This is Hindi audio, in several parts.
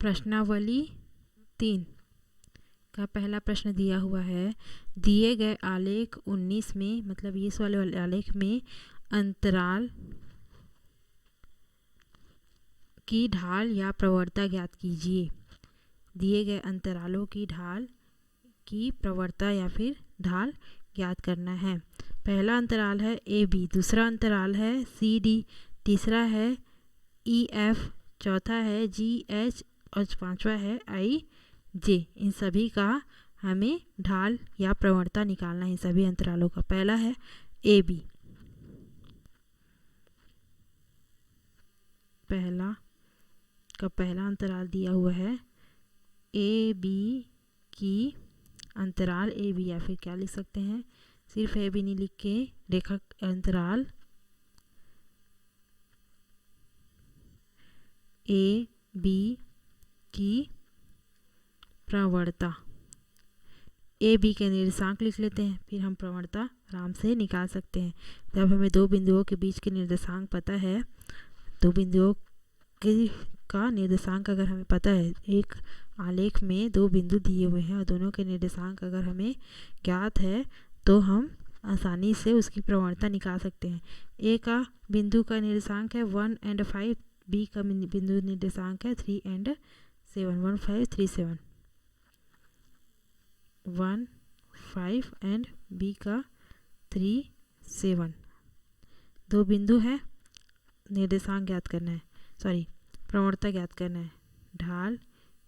प्रश्नावली 3 का पहला प्रश्न दिया हुआ है, दिए गए आलेख 19 में, मतलब इस वाले आलेख में अंतराल की ढाल या प्रवणता ज्ञात कीजिए। दिए गए अंतरालों की ढाल की प्रवणता या फिर ढाल ज्ञात करना है। पहला अंतराल है ए बी, दूसरा अंतराल है सी डी, तीसरा है ई एफ, चौथा है जी एच और पांचवा है आई जे। इन सभी का हमें ढाल या प्रवणता निकालना है, सभी अंतरालों का। पहला है ए बी, पहला अंतराल दिया हुआ है ए बी की अंतराल ए बी, या फिर क्या लिख सकते हैं, सिर्फ ए बी नहीं लिख के रेखा अंतराल ए बी की प्रवणता। ए बी के निर्देशांक लिख लेते हैं, फिर हम प्रवणता आराम से निकाल सकते हैं। जब हमें दो बिंदुओं के बीच के निर्देशांक पता है, दो बिंदुओं का निर्देशांक अगर हमें पता है, एक आलेख में दो बिंदु दिए हुए हैं और दोनों के निर्देशांक अगर हमें ज्ञात है, तो हम आसानी से उसकी प्रवणता निकाल सकते हैं। ए का बिंदु का निर्देशांक है 1 और 5, बी का बिंदु निर्देशांक है 3 और 7, 1 5 3 7, 1 5 एंड बी का 3 7। दो बिंदु है, निर्देशांक ज्ञात करना है, प्रवणता ज्ञात करना है। ढाल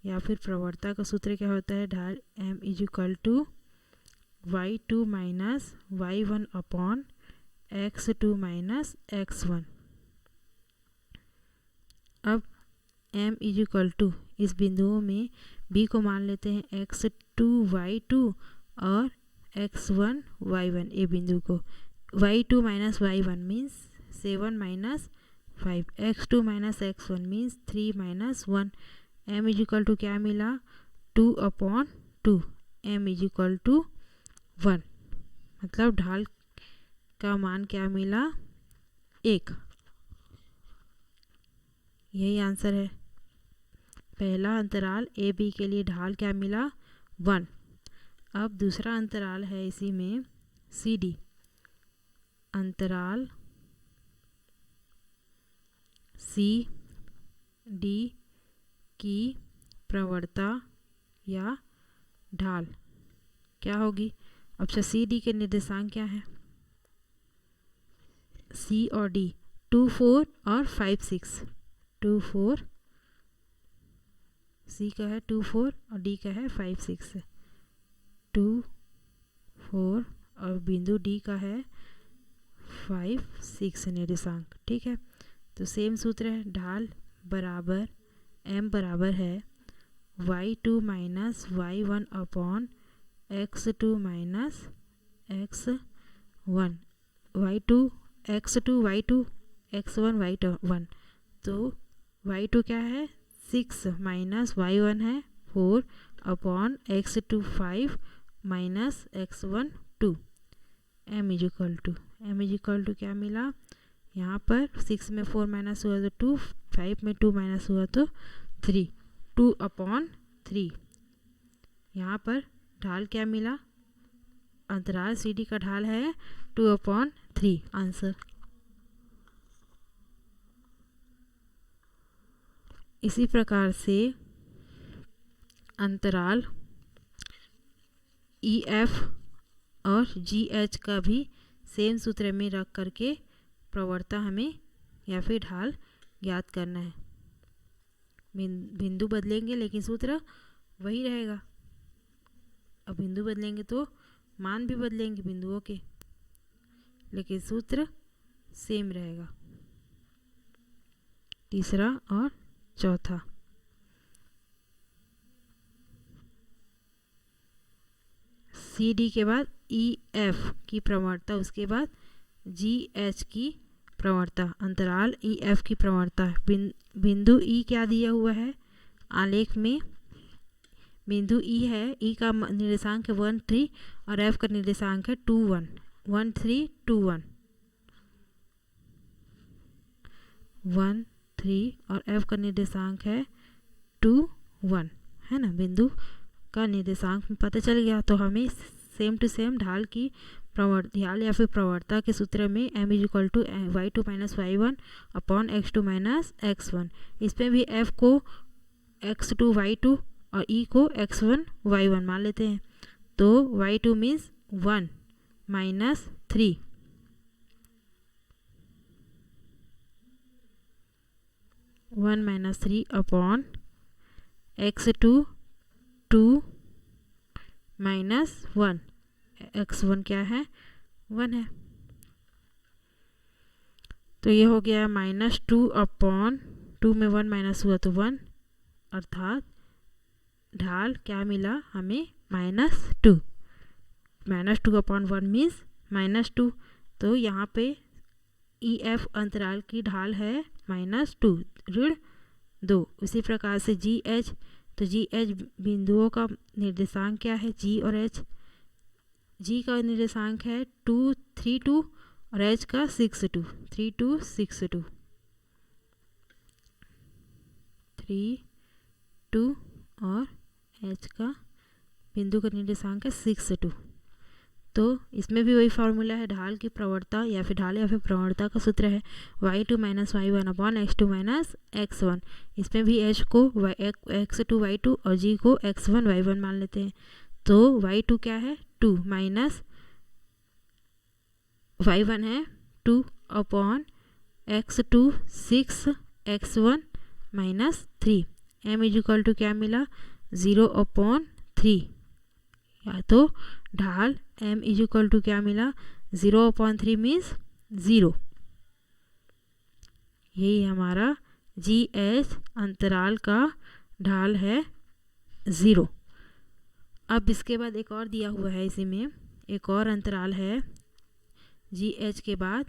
या फिर प्रवणता का सूत्र क्या होता है, ढाल m = y2 minus y1 upon x2 minus x1। अब m = इस बिंदुओं में b को मान लेते हैं x2 y2 और x1 y1। ए बिंदु को y2 minus y1 means 7 minus 5, x2 minus x1 means 3 minus 1। m = क्या मिला, 2/2, m = 1, मतलब ढाल का मान क्या मिला, 1। यही आंसर है। पहला अंतराल ए बी के लिए ढाल क्या मिला, 1। अब दूसरा अंतराल है इसी में सी डी, अंतराल सी डी की प्रवणता या ढाल क्या होगी। अब सी डी के निर्देशांक क्या है, सी और डी 2 4 और 5 6, 2 4, सी का है 2 4 और डी का है 5 6, 2 4 और बिंदु डी का है 5 6 निर्देशांक। ठीक है, तो सेम सूत्र है, ढाल बराबर m बराबर है y2 minus y1 upon x2 minus x1, y2 x2 y2 x1 y1। तो y2 क्या है 6 माइनस y1 है 4 upon x2 5 minus x1 2। m = क्या मिला, यहाँ पर 6 में 4 माइनस हुआ तो 2, 5 में 2 माइनस हुआ तो 3, 2/3। यहाँ पर ढाल क्या मिला, अंतराल सी डी का ढाल है 2/3, आंसर। इसी प्रकार से अंतराल ई एफ और जी एच का भी सेम सूत्र में रख करके प्रवणता हमें या फिर ढाल ज्ञात करना है। बिंदु बदलेंगे लेकिन सूत्र वही रहेगा। अब बिंदु बदलेंगे तो मान भी बदलेंगे बिंदुओं के, लेकिन सूत्र सेम रहेगा। तीसरा और चौथा, सी डी के बाद ई एफ की प्रवणता, उसके बाद जी एच की प्रवणता, अंतराल ई एफ की प्रवणता। बिंदु ई क्या दिया हुआ है आलेख में, बिंदु ई है, ई का निर्देशांक है 1 3 और एफ का निर्देशांक है 2 1, 1 3 2 1, 1 3 और एफ का निर्देशांक है 2 1, है ना। बिंदु का निर्देशांक पता चल गया, तो हमें सेम टू सेम ढाल की ढाल या फिर प्रवणता के सूत्र में m is equal to y2 minus y1 upon x2 minus x1, इसमें भी f को x2 y2 और e को x1 y1 मान लेते हैं। तो y2 means 1 minus 3, 1 minus 3 upon x2 2 minus 1, x1 क्या है 1 है। तो ये हो गया -2 अपॉन 2 में 1 माइनस हुआ तो 1, अर्थात ढाल क्या मिला हमें -2, -2 अपॉन 1 मीन्स -2। तो यहाँ पे EF अंतराल की ढाल है -2 ऋण 2। उसी प्रकार से GH, तो GH बिंदुओं का निर्देशांक क्या है, G और H। G का निर्देशांक है 2 3 2 और H का 6 2 3 2 6 2 3 2 और H का बिंदु का निर्देशांक है 6 2। तो इसमें भी वही फार्मूला है, ढाल की प्रवणता या फिर ढाल या फिर प्रवणता का सूत्र है y2 minus y1 upon x2 minus x1। इसमें भी h को x2 y2 और g को x1 y1 मान लेते हैं। तो y2 क्या है 2 माइनस y1 है 2 upon x2 6 x1 minus 3, m is equal to क्या मिला 0 अपॉन 3, या तो ढाल m इज इक्वल टू क्या मिला 0 अपॉन 3 मीन्स 0। यही हमारा GH अंतराल का ढाल है 0। अब इसके बाद एक और दिया हुआ है, इसी में एक और अंतराल है GH के बाद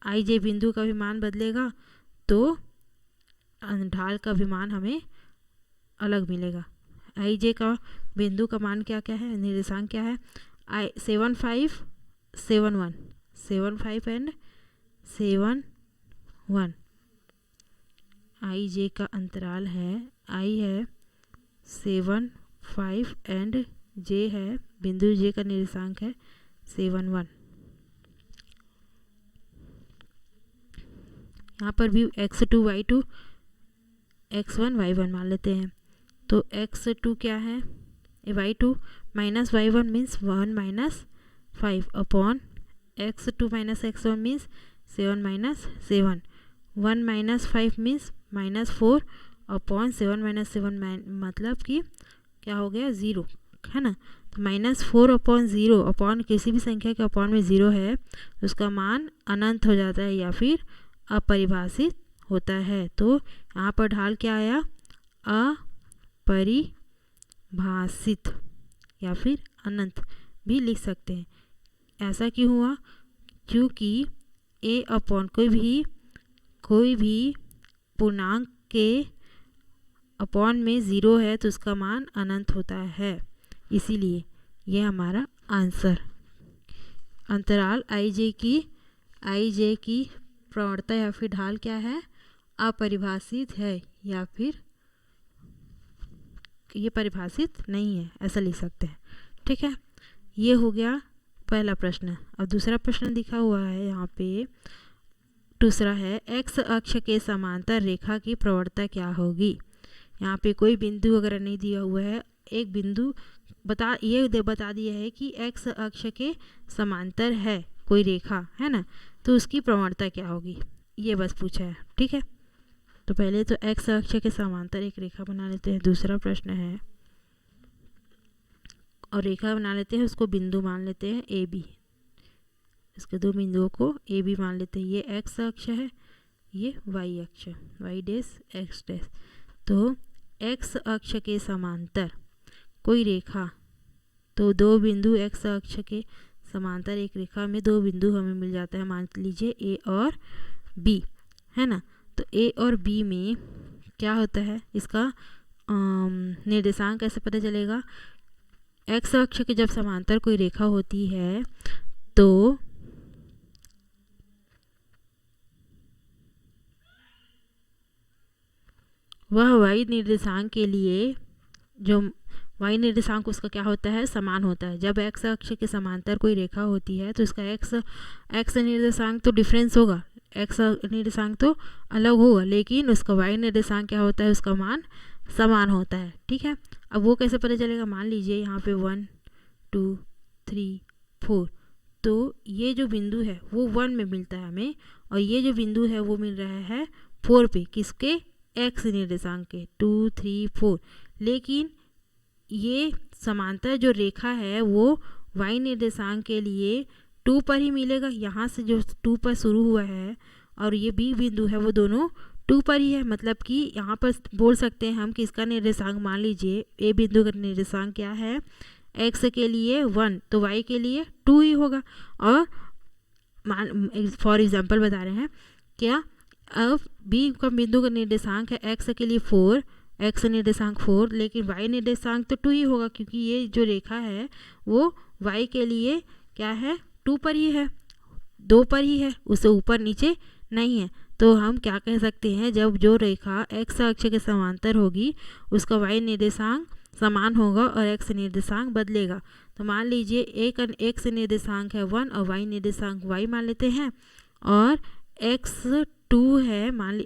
IJ बिंदु का भी मान बदलेगा तो ढाल का भी मान हमें अलग मिलेगा। IJ का बिंदु का मान क्या क्या है, निर्देशांक क्या है 7 5 7 1 7 5 एंड 7 1। IJ का अंतराल है I है 7 5 एंड J है, बिंदु J का निर्देशांक है 7 1। यहाँ पर भी x2 y2 x1 y1 मान लेते हैं। तो x2 क्या है y2 minus y1 means 1 minus 5 upon x2 minus x1 means 7 minus 7, 1 minus 5 means -4 upon 7 minus 7 मतलब कि क्या हो गया 0, है ना। तो -4 अपॉन 0 अपॉन किसी भी संख्या के अपॉन में 0 है तो उसका मान अनंत हो जाता है या फिर अपरिभाषित होता है। तो यहाँ पर ढाल क्या आया अपरिभाषित या फिर अनंत भी लिख सकते हैं। ऐसा क्यों हुआ, क्योंकि a अपॉन कोई भी पूर्णांक के अपॉन में 0 है तो उसका मान अनंत होता है, इसीलिए ये हमारा आंसर। अंतराल IJ की प्रवणता या फिर ढाल क्या है अपरिभाषित है या फिर ये परिभाषित नहीं है, ऐसा लिख सकते हैं। ठीक है, ये हो गया पहला प्रश्न। अब दूसरा प्रश्न दिखा हुआ है यहाँ पे, दूसरा है x अक्ष के समांतर रेखा की प्रवणता क्या होगी। यहाँ पे कोई बिंदु वगैरह नहीं दिया हुआ है, एक बिंदु बता दिया है कि x अक्ष के समांतर है कोई रेखा, है ना, तो उसकी प्रवणता क्या होगी, ये बस पूछा है। ठीक है, तो पहले तो x अक्ष के समांतर एक रेखा बना लेते हैं। दूसरा प्रश्न है, और रेखा बना लेते हैं, उसको बिंदु मान लेते हैं AB, इसके दो बिंदुओं को AB मान लेते हैं। ये x अक्ष है, ये y अक्ष, y डैश x डैश। तो x अक्ष के समांतर कोई रेखा, तो दो बिंदु x अक्ष के समांतर एक रेखा में दो बिंदु हमें मिल जाता है, मान लीजिए A और B, है ना। तो A और B में क्या होता है, इसका निर्देशांक कैसे पता चलेगा। x अक्ष के जब समांतर कोई रेखा होती है तो वह वाई निर्देशांक के लिए जो वाई निर्देशांक उसका क्या होता है, समान होता है। जब एक्स अक्ष के समांतर कोई रेखा होती है तो इसका एक्स निर्देशांक तो डिफरेंस होगा, एक्स निर्देशांक तो अलग होगा, लेकिन उसका वाई निर्देशांक क्या होता है, उसका मान समान होता है। ठीक है, अब वो कैसे पता चलेगा, मान लीजिए यहाँ पे 1 2 3 4, तो ये जो बिंदु है वो 1 में मिलता है हमें, और ये जो बिंदु है वो मिल रहा है 4 पे, किसके, एक्स निर्देशांक के, 2 3 4। लेकिन ये समांतर जो रेखा है वो वाई निर्देशांक के लिए 2 पर ही मिलेगा। यहाँ से जो 2 पर शुरू हुआ है और ये बी बिंदु है वो दोनों 2 पर ही है। मतलब कि यहाँ पर बोल सकते हैं हम कि इसका निर्देशांक, मान लीजिए ए बिंदु का निर्देशांक क्या है, एक्स के लिए 1, तो वाई के लिए 2 ही होगा। और फॉर एग्जांपल बता रहे हैं क्या, अब बी का बिंदु का निर्देशांक है एक्स के लिए 4, एक्स निर्देशांक 4, लेकिन वाई निर्देशांक तो 2 ही होगा, क्योंकि ये जो रेखा है वो वाई के लिए क्या है, 2 पर ही है, 2 पर ही है, उससे ऊपर नीचे नहीं है। तो हम क्या कह सकते हैं, जब जो रेखा एक्स अक्ष के समांतर होगी उसका वाई निर्देशांक समान होगा और एक्स निर्देशांक बदलेगा। तो मान लीजिए एक एक्स निर्देशांक है 1 और वाई निर्देशांक वाई मान लेते हैं, और एक्स 2 है, मान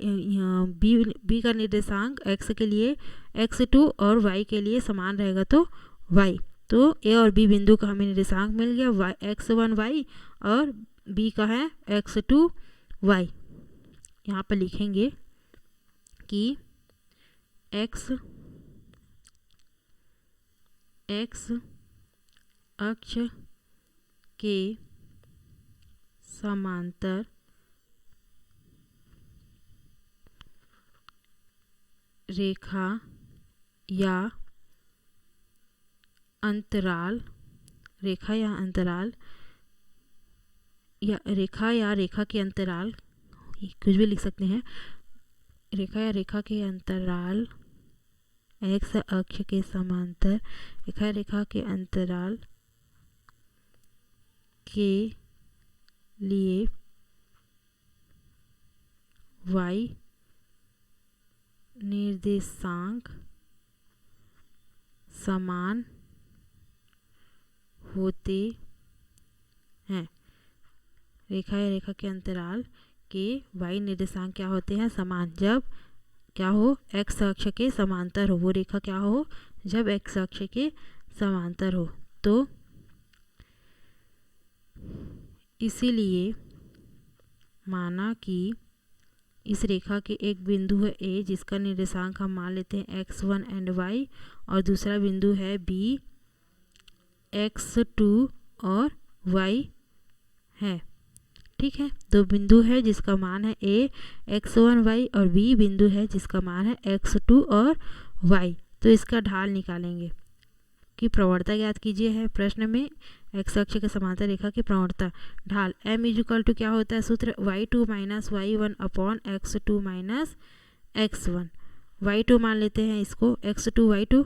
बी का निर्देशांक एक्स के लिए x2 और y के लिए समान रहेगा तो y। तो ए और बी बिंदु का हमें निर्देशांक मिल गया, x1 y और बी का है x2 y। यहाँ पर लिखेंगे कि x अक्ष के समांतर रेखा या अंतराल, रेखा या अंतराल या रेखा के अंतराल, कुछ भी लिख सकते हैं, रेखा या रेखा के अंतराल एक्स अक्ष के समांतर रेखा के अंतराल के लिए y निर्देशांक समान होते हैं। रेखा या रेखा के अंतराल के y निर्देशांक क्या होते हैं, समान। जब क्या हो, x अक्ष के समांतर हो, वो रेखा क्या हो, जब x अक्ष के समांतर हो। तो इसीलिए माना कि इस रेखा के एक बिंदु है A जिसका निर्देशांक हम मान लेते हैं x1 एंड y, और दूसरा बिंदु है B x2 और y है। ठीक है, दो बिंदु है जिसका मान है A x1 y और B बिंदु है जिसका मान है x2 और y। तो इसका ढाल निकालेंगे कि प्रवणता ज्ञात कीजिए है प्रश्न में, एक्स अक्ष के समांतर रेखा की प्रवणता। ढाल m इक्वल टू क्या होता है, सूत्र y2 minus y1 upon x2 minus x1। y2 मान लेते हैं इसको, x2 y2,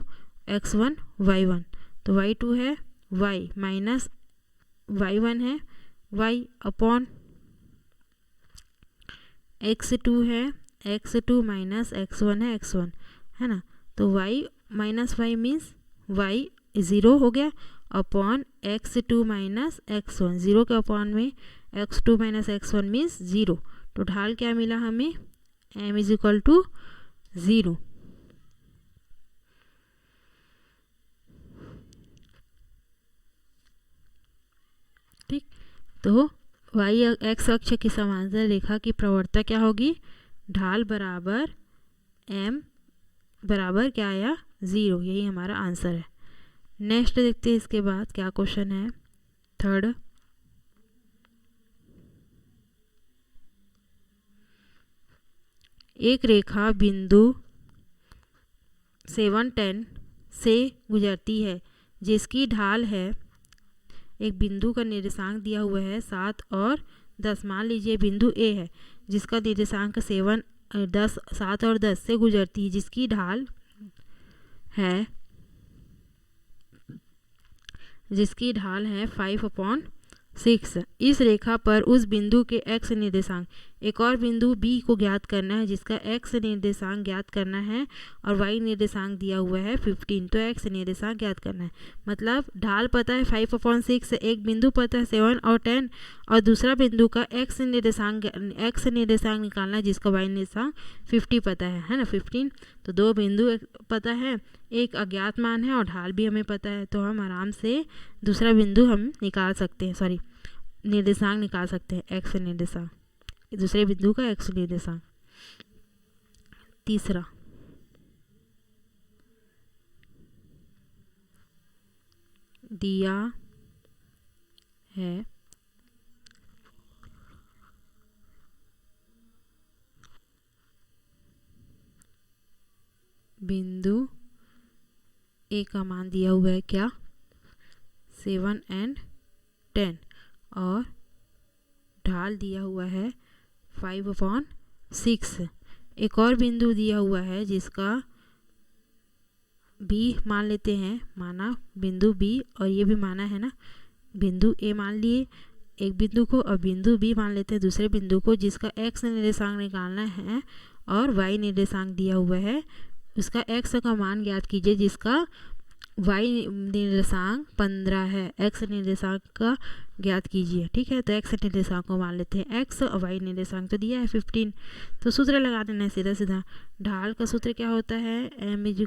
x1 y1। तो y2 है y माइनस y1 है y अपॉन x2 है x2 माइनस x1 है x1, है ना। तो y minus y means y 0 हो गया, अपॉन x2 माइनस x1, 0 के अपॉन में x2 माइनस x1 मीन्स 0। तो ढाल क्या मिला हमें, m इज इक्वल टू 0। ठीक, तो y x अक्ष की समांतर रेखा की प्रवणता क्या होगी, ढाल बराबर m बराबर क्या आया, 0। यही हमारा आंसर है। नेक्स्ट देखते हैं इसके बाद क्या क्वेश्चन है। थर्ड, एक रेखा बिंदु 7 10 से गुजरती है जिसकी ढाल है, एक बिंदु का निर्देशांक दिया हुआ है 7 और 10। मान लीजिए बिंदु A है जिसका निर्देशांक 7 और 10 से गुजरती है, जिसकी ढाल है 5/6। इस रेखा पर उस बिंदु के x निर्देशांक, एक और बिंदु B को ज्ञात करना है जिसका x निर्देशांक ज्ञात करना है और y निर्देशांक दिया हुआ है 15, तो x निर्देशांक ज्ञात करना है। मतलब ढाल पता है 5/6, एक बिंदु पता है 7 और 10 और दूसरा बिंदु का x निर्देशांक निकालना है जिसका y निर्देशांक 50 पता है ना 15। तो दो बिंदु पता है, एक अज्ञात मान है और ढाल भी हमें पता है, तो हम आराम से दूसरा बिंदु हम निकाल सकते हैं, निर्देशांक निकाल सकते हैं, x निर्देशांक, दूसरे बिंदु का x निर्देशांक। तीसरा दिया है बिंदु A का मान दिया हुआ है क्या 7 and 10 और ढाल दिया हुआ है 5/6। एक और बिंदु दिया हुआ है जिसका B मान लेते हैं, माना बिंदु B और ये भी माना है ना, बिंदु A मान लिए एक बिंदु को और बिंदु B मान लेते हैं दूसरे बिंदु को, जिसका x निर्देशांक निकालना है और y निर्देशांक दिया हुआ है। उसका x का मान ज्ञात कीजिए जिसका y निर्देशांक 15 है, x निर्देशांक का ज्ञात कीजिए। ठीक है, तो x निर्देशांक को मान लेते हैं x और y निर्देशांक तो दिया है 15। तो सूत्र लगा देना है सीधा सीधा। ढाल का सूत्र क्या होता है, m =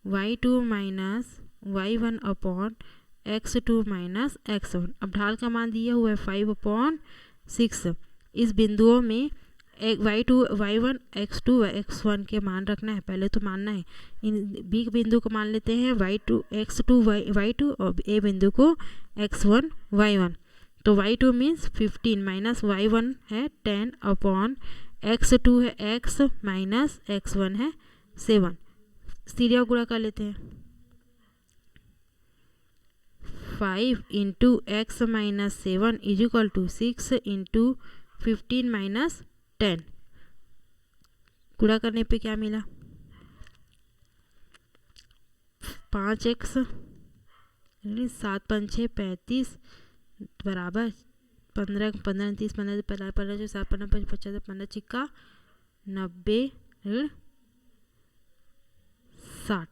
y2 - y1 upon x2 - x1। अब ढाल का मान दिया हुआ है 5/6। इस बिंदुओं में y2 y1 x2 x1 के मान रखना है, पहले तो मानना है। इन b बिंदु को मान लेते हैं y2 x2 y2 और a बिंदु को x1 y1। तो y2 मीन्स 15 माइनस y1 है 10 अपॉन x2 है x माइनस x1 है 7। सीधा गुणा कर लेते हैं। 5 × x - 7 = 6 × 15 - 10। गुणा करने पे क्या मिला 5x 7 5 6 35 बराबर 15 15 30 15 15 15 7 15 50 15 छिक्का 90 ऋण 60।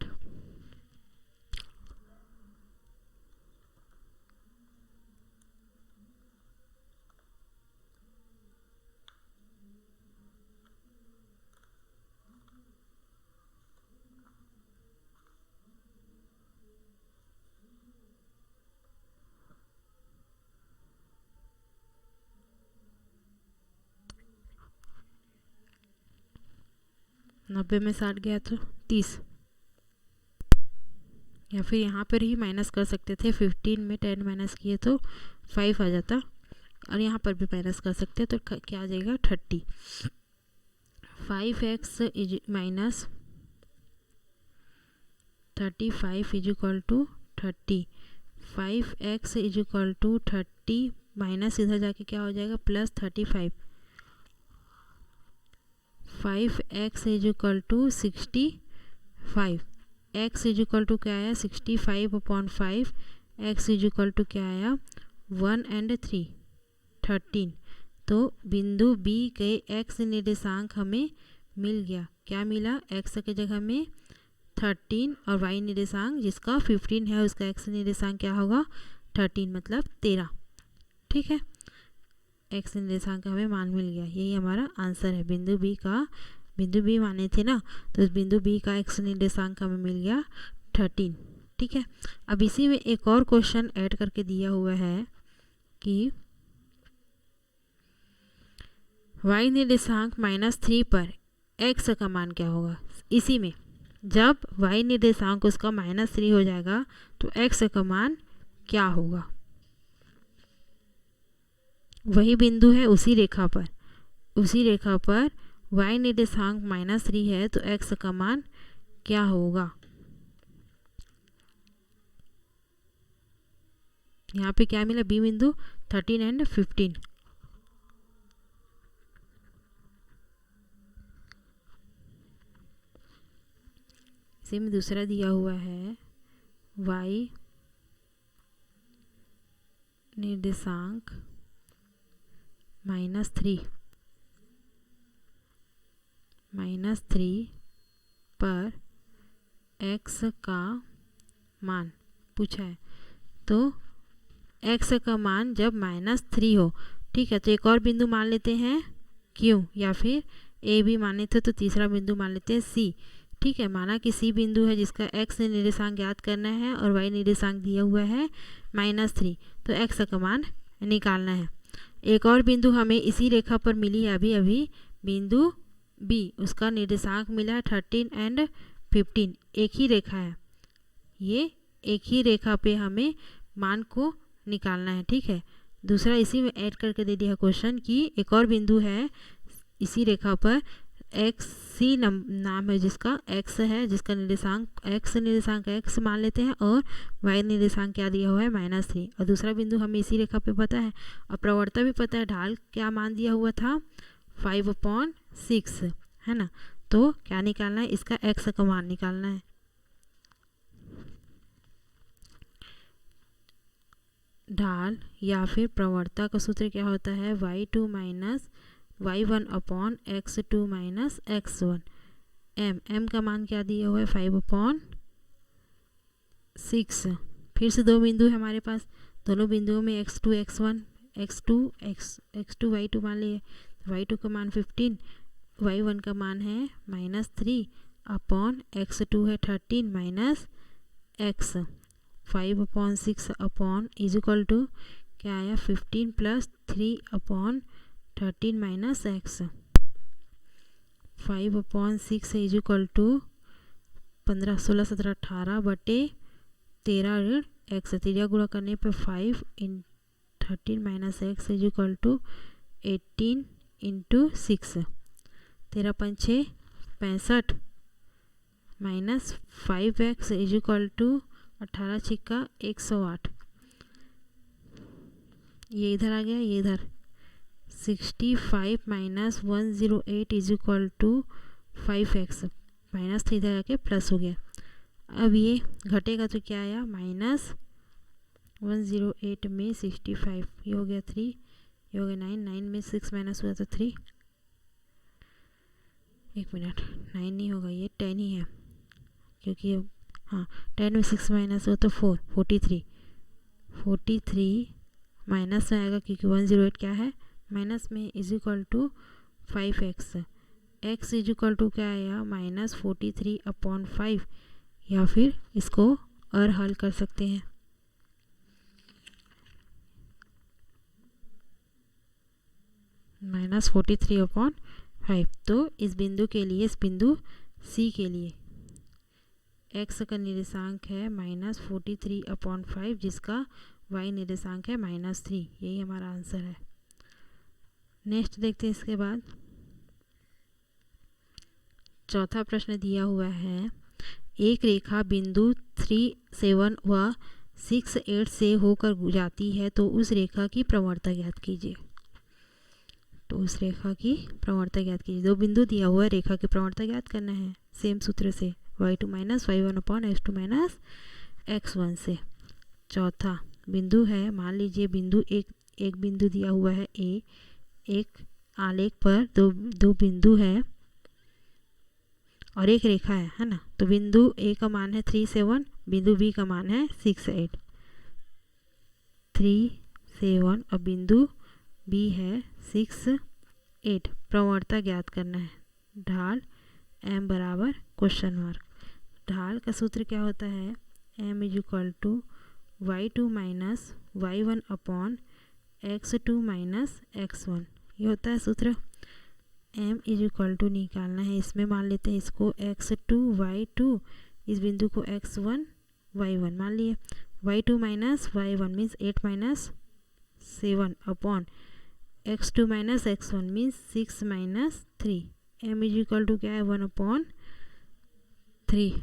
नब्बे में 60 गया तो 30, या फिर यहाँ पर ही माइनस कर सकते थे। 15 में 10 माइनस किए तो 5 आ जाता, और यहाँ पर भी माइनस कर सकते हैं तो क्या आ जाएगा 30। 5x - 35 = 30। 5x = 30 माइनस इधर जाके क्या हो जाएगा प्लस 35। 5x = 65। x = क्या आया 65/5। x = क्या आया 1 and 3 13। तो बिंदु B के x निर्देशांक हमें मिल गया। क्या मिला, x की जगह में 13 और y निर्देशांक जिसका 15 है उसका x निर्देशांक क्या होगा 13 मतलब 13। ठीक है, x निर्देशांक का हमें मान मिल गया। यही हमारा आंसर है। बिंदु B माने थे ना, तो इस बिंदु B का x निर्देशांक हमें मिल गया 13। ठीक है, अब इसी में एक और क्वेश्चन ऐड करके दिया हुआ है कि y निर्देशांक -3 पर x का मान क्या होगा। इसी में जब y निर्देशांक उसका -3 हो जाएगा तो x का मान क्या होगा। वही बिंदु है उसी रेखा पर y निर्देशांक -3 है तो x का मान क्या होगा। यहाँ पे क्या मिला b बिंदु 13 and 15। इसी में दूसरा दिया हुआ है y निर्देशांक -3 -3 पर x का मान पूछा है। तो x का मान जब -3 हो, ठीक है, तो एक और बिंदु मान लेते हैं Q, या फिर A भी माने थे तो तीसरा बिंदु मान लेते हैं C। ठीक है, माना कि C बिंदु है जिसका x निर्देशांक ज्ञात करना है और y निर्देशांक दिया हुआ है -3, तो x का मान निकालना है। एक और बिंदु हमें इसी रेखा पर मिली है अभी अभी, बिंदु B, उसका निर्देशांक मिला है 13 एंड 15। एक ही रेखा है, ये एक ही रेखा पे हमें मान को निकालना है। ठीक है, दूसरा इसी में ऐड करके दे दिया क्वेश्चन कि एक और बिंदु है इसी रेखा पर एक्स सी नाम है जिसका x है, जिसका निर्देशांक x मान लेते हैं और y निर्देशांक क्या दिया हुआ है -3। और दूसरा बिंदु हमें इसी रेखा पे पता है और प्रवणता भी पता है। ढाल क्या मान दिया हुआ था 5/6 है ना। तो क्या निकालना है, इसका x का मान निकालना है। ढाल या फिर प्रवणता का सूत्र क्या होता है, y2 minus y1 upon x2 minus x1। m का मान क्या दिया हुआ है 5/6। फिर से दो बिंदु है हमारे पास, दोनों बिंदुओं में x2 x1 x2 y2 मान लिए। y2 का मान 15, y1 का मान है -3 अपॉन x2 है 13 minus x। 5/6 upon is equal to क्या आया 15 + 3 upon 13 minus x। 5/6 is equal to 15 16 17 18 बटे 13 ऋण x। 13 गुणा करने पे 5 in 13 minus x is equal to 18 × 6। 13 × 5 = 65 minus 5x is equal to 18 × 6 = 108। ये इधर आ गया, ये इधर 65 minus 108 is equal to 5x। Minus था इधर आके प्लस हो गया। अब ये घटेगा तो क्या आया -108 में 65, ये हो गया 3, ये हो गया 9, 9 में 6 माइनस हुआ तो 3। एक मिनट, 9 नहीं होगा, ये 10 ही है क्योंकि हाँ 10 में 6 माइनस हुआ तो 4, 43 माइनस में आएगा क्योंकि 108 क्या है माइनस में is equal to 5x। x is equal to क्या आया -43/5, या फिर इसको और हल कर सकते हैं। -43/5। तो इस बिंदु के लिए, इस बिंदु C के लिए x का निर्देशांक है -43/5, जिसका y निर्देशांक है -3। यही हमारा आंसर है। नेक्स्ट देखते हैं इसके बाद चौथा प्रश्न दिया हुआ है, एक रेखा बिंदु 3, 7 व 6, 8 से होकर जाती है तो उस रेखा की प्रवणता ज्ञात कीजिए। तो उस रेखा की प्रवणता ज्ञात कीजिए। दो बिंदु दिया हुआ है, रेखा की प्रवणता ज्ञात करना है सेम सूत्र से, y2 minus y1 upon x2 minus x1 से। चौथा बिंदु है, मान लीजिए बिंदु एक बिंदु दिया हुआ है A, एक आलेख पर दो बिंदु है और एक रेखा है ना। तो बिंदु A का मान है 3, 7, बिंदु B का मान है 6, 8। 3, 7 और बिंदु B है 6, 8। प्रवणता ज्ञात करना है। ढाल m बराबर क्वेश्चन मार्क। ढाल का सूत्र क्या होता है, m is equal to y2 minus y1 upon x2 minus x1। ये होता है सूत्र। m इज इक्वल टू निकालना है, इसमें मान लेते हैं इसको x2 y2, इस बिंदु को x1 y1 मान लिए। y2 minus y1 means 8 minus 7 upon x2 minus x1 means 6 minus 3। m is equal to क्या है 1/3।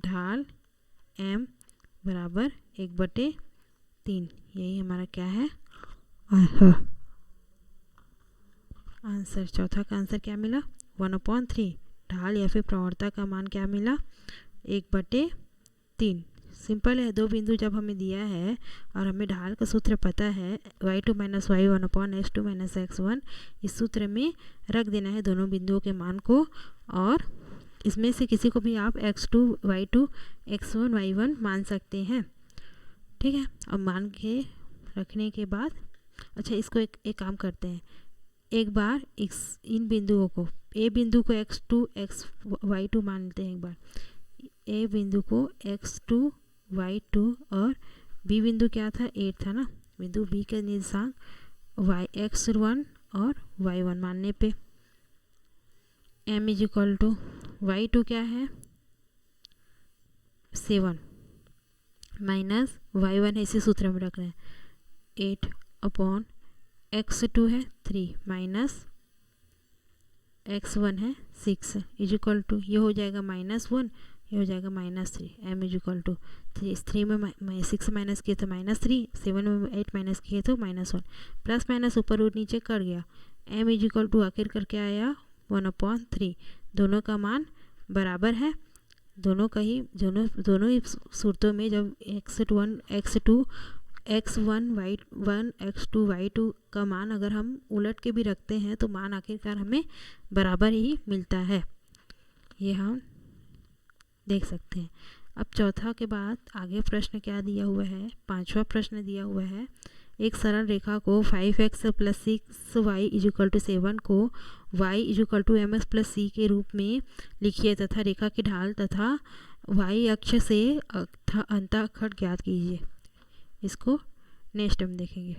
ढाल m बराबर 1/3। यही हमारा क्या है आंसर। चौथा का आंसर क्या मिला 1/3। ढाल या फिर प्रवणता का मान क्या मिला 1/3। सिंपल है। दो बिंदु जब हमें दिया है और हमें ढाल का सूत्र पता है y2 minus y1 upon x2 minus x1, इस सूत्र में रख देना है दोनों बिंदुओं के मान को, और इसमें से किसी को भी आप x2 y2 x1 y1 मान सकते हैं। ठीक है, अब मान के रखने के बाद अच्छा इसको एक काम करते हैं, एक बार इन बिंदुओं को, ए बिंदु को x2 y2 मानते हैं एक बार, ए बिंदु को x2 y2 और बी बिंदु क्या था 8 था ना, बिंदु बी के निर्देशांक x1 और y1 मानने पे m is equal to y2 क्या है 7 माइनस y1 है, इसी सूत्र में रख रहे हैं 8 अपॉन x2 है 3 माइनस x1 है 6 इज इक्वल टू, ये हो जाएगा -1, ये हो जाएगा -3, m इज इक्वल टू 3 में 6 माइनस किए तो -3, 7 में 8 माइनस किए तो -1, प्लस माइनस ऊपर और नीचे कर गया, m इज इक्वल टू आखिर करके आया 1/3। दोनों का मान बराबर है, दोनों ही सूरतों में जब x1 y1 x2 y2 का मान अगर हम उलट के भी रखते हैं तो मान आखिरकार हमें बराबर ही मिलता है, ये हम देख सकते हैं। अब चौथा के बाद आगे प्रश्न क्या दिया हुआ है, पांचवा प्रश्न दिया हुआ है, एक सरल रेखा को 5x plus 6y is equal to 7 को y is equal to mx plus c के रूप में लिखिए तथा रेखा की ढाल तथा y अक्ष से अंतःखंड ज्ञात कीजिए। इसको नेक्स्ट टाइम देखेंगे।